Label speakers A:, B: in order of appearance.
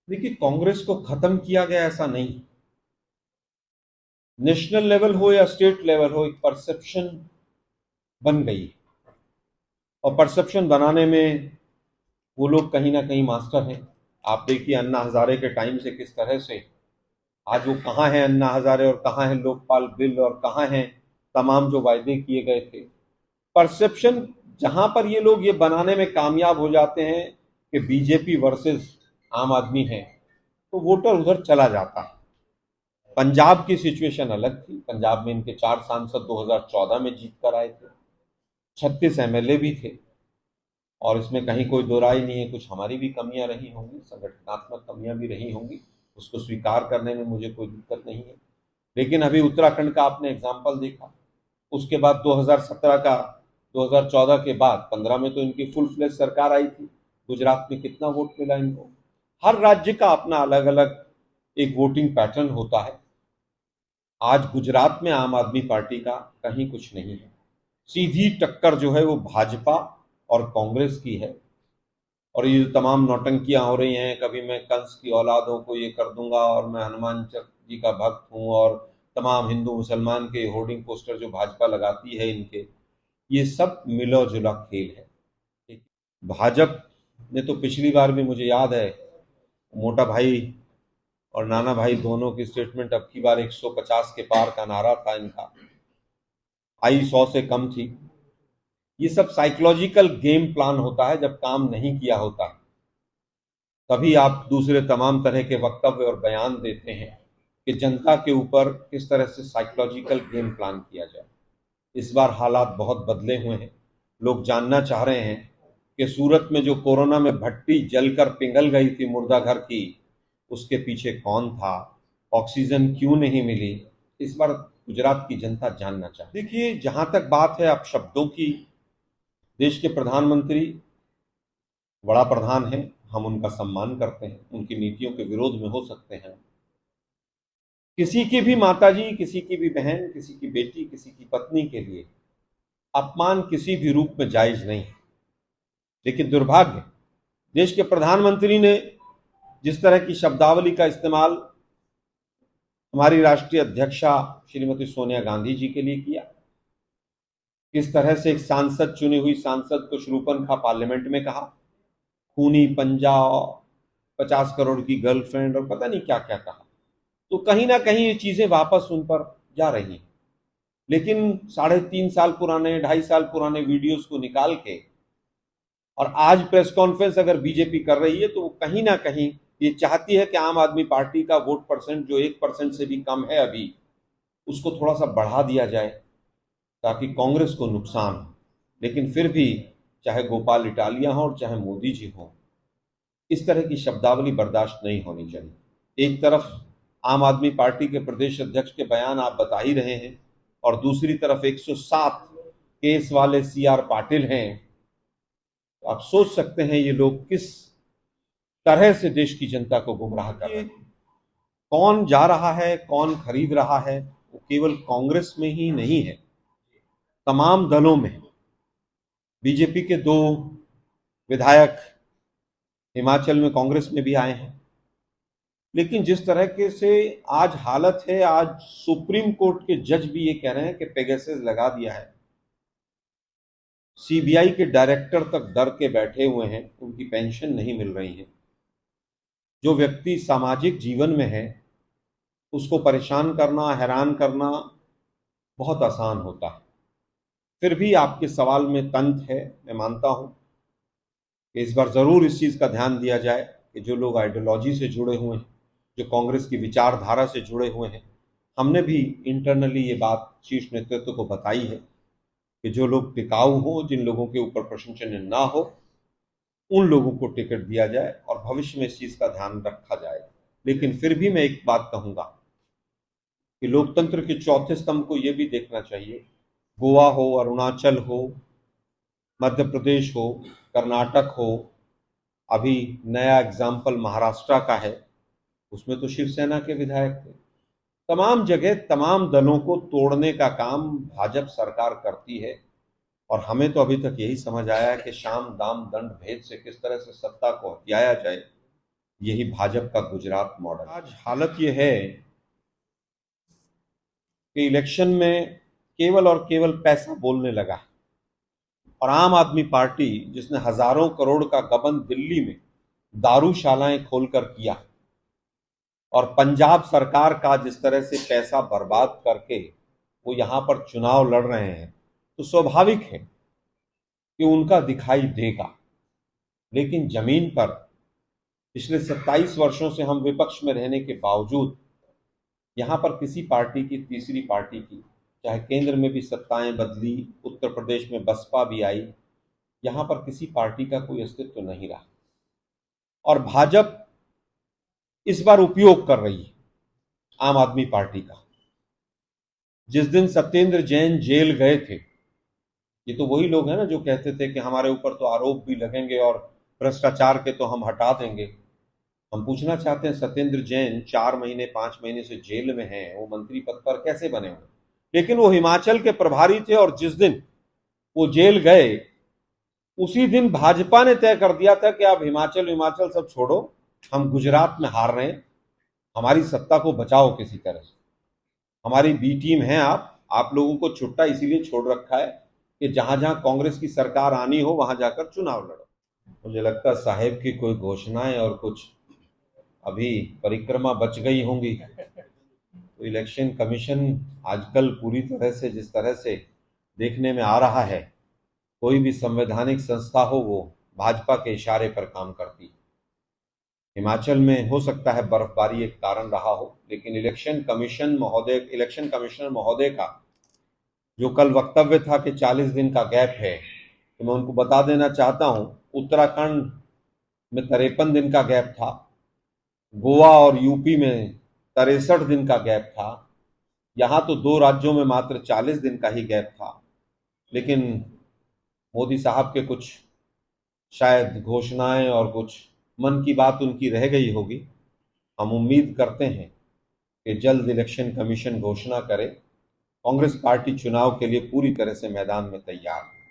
A: देखिए, कांग्रेस को खत्म किया गया ऐसा नहीं। नेशनल लेवल हो या स्टेट लेवल हो, एक परसेप्शन बन गई। और परसेप्शन बनाने में वो लोग कहीं ना कहीं मास्टर हैं। आप देखिए अन्ना हजारे के टाइम से किस तरह से आज वो कहाँ हैं अन्ना हजारे, और कहाँ है लोकपाल बिल, और कहाँ हैं तमाम जो वायदे किए गए थे। परसेप्शन जहां पर ये लोग ये बनाने में कामयाब हो जाते हैं कि बीजेपी वर्सेस आम आदमी है, तो वोटर उधर चला जाता है। पंजाब की सिचुएशन अलग थी। पंजाब में इनके 4 सांसद 2014 में जीत कर आए थे, 36 एमएलए भी थे। और इसमें कहीं कोई दो राय नहीं है, कुछ हमारी भी कमियां रही होंगी, संगठनात्मक कमियां भी रही होंगी, उसको स्वीकार करने में मुझे कोई दिक्कत नहीं है। लेकिन अभी उत्तराखंड का आपने एग्जाम्पल देखा। उसके बाद 2017 का, 2014 के बाद 15 में तो इनकी फुल फ्लेज सरकार आई थी। गुजरात में कितना वोट मिला इनको। हर राज्य का अपना अलग अलग एक वोटिंग पैटर्न होता है। आज गुजरात में आम आदमी पार्टी का कहीं कुछ नहीं है। सीधी टक्कर जो है वो भाजपा और कांग्रेस की है। और ये जो तमाम नौटंकियां हो रही हैं, कभी मैं कंस की औलादों को ये कर दूंगा, और मैं हनुमान जी का भक्त हूं, और तमाम हिंदू मुसलमान के होर्डिंग पोस्टर जो भाजपा लगाती है इनके, ये सब मिला जुला खेल है। भाजपा ने तो पिछली बार भी, मुझे याद है, मोटा भाई और नाना भाई दोनों की स्टेटमेंट अब की बार 150 के पार का नारा था इनका, आई 100 से कम थी। ये सब साइकोलॉजिकल गेम प्लान होता है। जब काम नहीं किया होता तभी आप दूसरे तमाम तरह के वक्तव्य और बयान देते हैं कि जनता के ऊपर किस तरह से साइकोलॉजिकल गेम प्लान किया जाए। इस बार हालात बहुत बदले हुए हैं। लोग जानना चाह रहे हैं कि सूरत में जो कोरोना में भट्टी जलकर पिघल गई थी मुर्दा घर की, उसके पीछे कौन था, ऑक्सीजन क्यों नहीं मिली। इस बार गुजरात की जनता जानना चाहती। देखिए, जहां तक बात है आप शब्दों की, देश के प्रधानमंत्री बड़ा प्रधान है, हम उनका सम्मान करते हैं, उनकी नीतियों के विरोध में हो सकते हैं। किसी की भी माताजी, किसी की भी बहन, किसी की बेटी, किसी की पत्नी के लिए अपमान किसी भी रूप में जायज नहीं। लेकिन दुर्भाग्य, देश के प्रधानमंत्री ने जिस तरह की शब्दावली का इस्तेमाल हमारी राष्ट्रीय अध्यक्षा श्रीमती सोनिया गांधी जी के लिए किया, किस तरह से एक सांसद, चुनी हुई सांसद को शूरपणखा पार्लियामेंट में कहा, खूनी पंजा, 50 करोड़ की गर्लफ्रेंड, और पता नहीं क्या क्या कहा, तो कहीं ना कहीं ये चीजें वापस उन पर जा रही हैं। लेकिन 3.5 साल पुराने, 2.5 साल पुराने वीडियोस को निकाल के और आज प्रेस कॉन्फ्रेंस अगर बीजेपी कर रही है, तो वो कहीं ना कहीं ये चाहती है कि आम आदमी पार्टी का वोट परसेंट जो 1% से भी कम है अभी, उसको थोड़ा सा बढ़ा दिया जाए ताकि कांग्रेस को नुकसान हो। लेकिन फिर भी चाहे गोपाल इटालिया हो और चाहे मोदी जी हो, इस तरह की शब्दावली बर्दाश्त नहीं होनी चाहिए। एक तरफ आम आदमी पार्टी के प्रदेश अध्यक्ष के बयान आप बता ही रहे हैं, और दूसरी तरफ 107 केस वाले सीआर पाटिल हैं। तो आप सोच सकते हैं ये लोग किस तरह से देश की जनता को गुमराह कर रहे हैं। कौन जा रहा है, कौन खरीद रहा है, वो केवल कांग्रेस में ही नहीं है, तमाम दलों में। बीजेपी के 2 विधायक हिमाचल में कांग्रेस में भी आए हैं। लेकिन जिस तरह के से आज हालत है, आज सुप्रीम कोर्ट के जज भी ये कह रहे हैं कि पेगासस लगा दिया है। सीबीआई के डायरेक्टर तक डर के बैठे हुए हैं, उनकी पेंशन नहीं मिल रही है। जो व्यक्ति सामाजिक जीवन में है, उसको परेशान करना, हैरान करना बहुत आसान होता है। फिर भी आपके सवाल में तंत है। मैं मानता हूं कि इस बार जरूर इस चीज का ध्यान दिया जाए कि जो लोग आइडियोलॉजी से जुड़े हुए हैं, जो कांग्रेस की विचारधारा से जुड़े हुए हैं, हमने भी इंटरनली ये बात शीर्ष नेतृत्व को बताई है कि जो लोग टिकाऊ हो, जिन लोगों के ऊपर प्रश्न चिन्ह ना हो, उन लोगों को टिकट दिया जाए और भविष्य में इस चीज का ध्यान रखा जाए। लेकिन फिर भी मैं एक बात कहूंगा कि लोकतंत्र के चौथे स्तंभ को यह भी देखना चाहिए। गोवा हो, अरुणाचल हो, मध्य प्रदेश हो, कर्नाटक हो, अभी नया एग्जाम्पल महाराष्ट्र का है, उसमें तो शिवसेना के विधायक थे। तमाम जगह तमाम दलों को तोड़ने का काम भाजपा सरकार करती है। और हमें तो अभी तक यही समझ आया है कि शाम दाम दंड भेद से किस तरह से सत्ता को हथियाया जाए, यही भाजपा का गुजरात मॉडल। आज हालत ये है कि इलेक्शन में केवल और केवल पैसा बोलने लगा है और आम आदमी पार्टी, जिसने हजारों करोड़ का गबन दिल्ली में दारूशालाएं खोलकर किया और पंजाब सरकार का जिस तरह से पैसा बर्बाद करके वो यहां पर चुनाव लड़ रहे हैं, तो स्वाभाविक है कि उनका दिखाई देगा। लेकिन जमीन पर पिछले 27 वर्षों से हम विपक्ष में रहने के बावजूद यहां पर किसी पार्टी की, तीसरी पार्टी की, चाहे केंद्र में भी सत्ताएं बदली, उत्तर प्रदेश में बसपा भी आई, यहां पर किसी पार्टी का कोई अस्तित्व नहीं रहा। और भाजपा इस बार उपयोग कर रही है आम आदमी पार्टी का। जिस दिन सत्येंद्र जैन जेल गए थे, ये तो वही लोग हैं ना जो कहते थे कि हमारे ऊपर तो आरोप भी लगेंगे और भ्रष्टाचार के तो हम हटा देंगे। हम पूछना चाहते हैं, सत्येंद्र जैन 4 महीने 5 महीने से जेल में हैं, वो मंत्री पद पर कैसे बने हुए? लेकिन वो हिमाचल के प्रभारी थे और जिस दिन वो जेल गए उसी दिन भाजपा ने तय कर दिया था कि आप हिमाचल सब छोड़ो, हम गुजरात में हार रहे हैं, हमारी सत्ता को बचाओ किसी तरह से, हमारी बी टीम है आप लोगों को छुट्टा इसीलिए छोड़ रखा है कि जहां जहां कांग्रेस की सरकार आनी हो वहां जाकर चुनाव लड़ो। मुझे लगता है साहेब की कोई घोषणाएं और कुछ अभी परिक्रमा बच गई होंगी। तो इलेक्शन कमीशन आजकल पूरी तरह से, जिस तरह से देखने में आ रहा है, कोई भी संवैधानिक संस्था हो वो भाजपा के इशारे पर काम करती। हिमाचल में हो सकता है बर्फबारी एक कारण रहा हो, लेकिन इलेक्शन कमिश्नर महोदय का जो कल वक्तव्य था कि 40 दिन का गैप है, तो मैं उनको बता देना चाहता हूं, उत्तराखंड में 53 दिन का गैप था, गोवा और यूपी में 63 दिन का गैप था, यहां तो 2 राज्यों में मात्र 40 दिन का ही गैप था। लेकिन मोदी साहब के कुछ शायद घोषणाएं और कुछ मन की बात उनकी रह गई होगी। हम उम्मीद करते हैं कि जल्द इलेक्शन कमीशन घोषणा करे। कांग्रेस पार्टी चुनाव के लिए पूरी तरह से मैदान में तैयार है।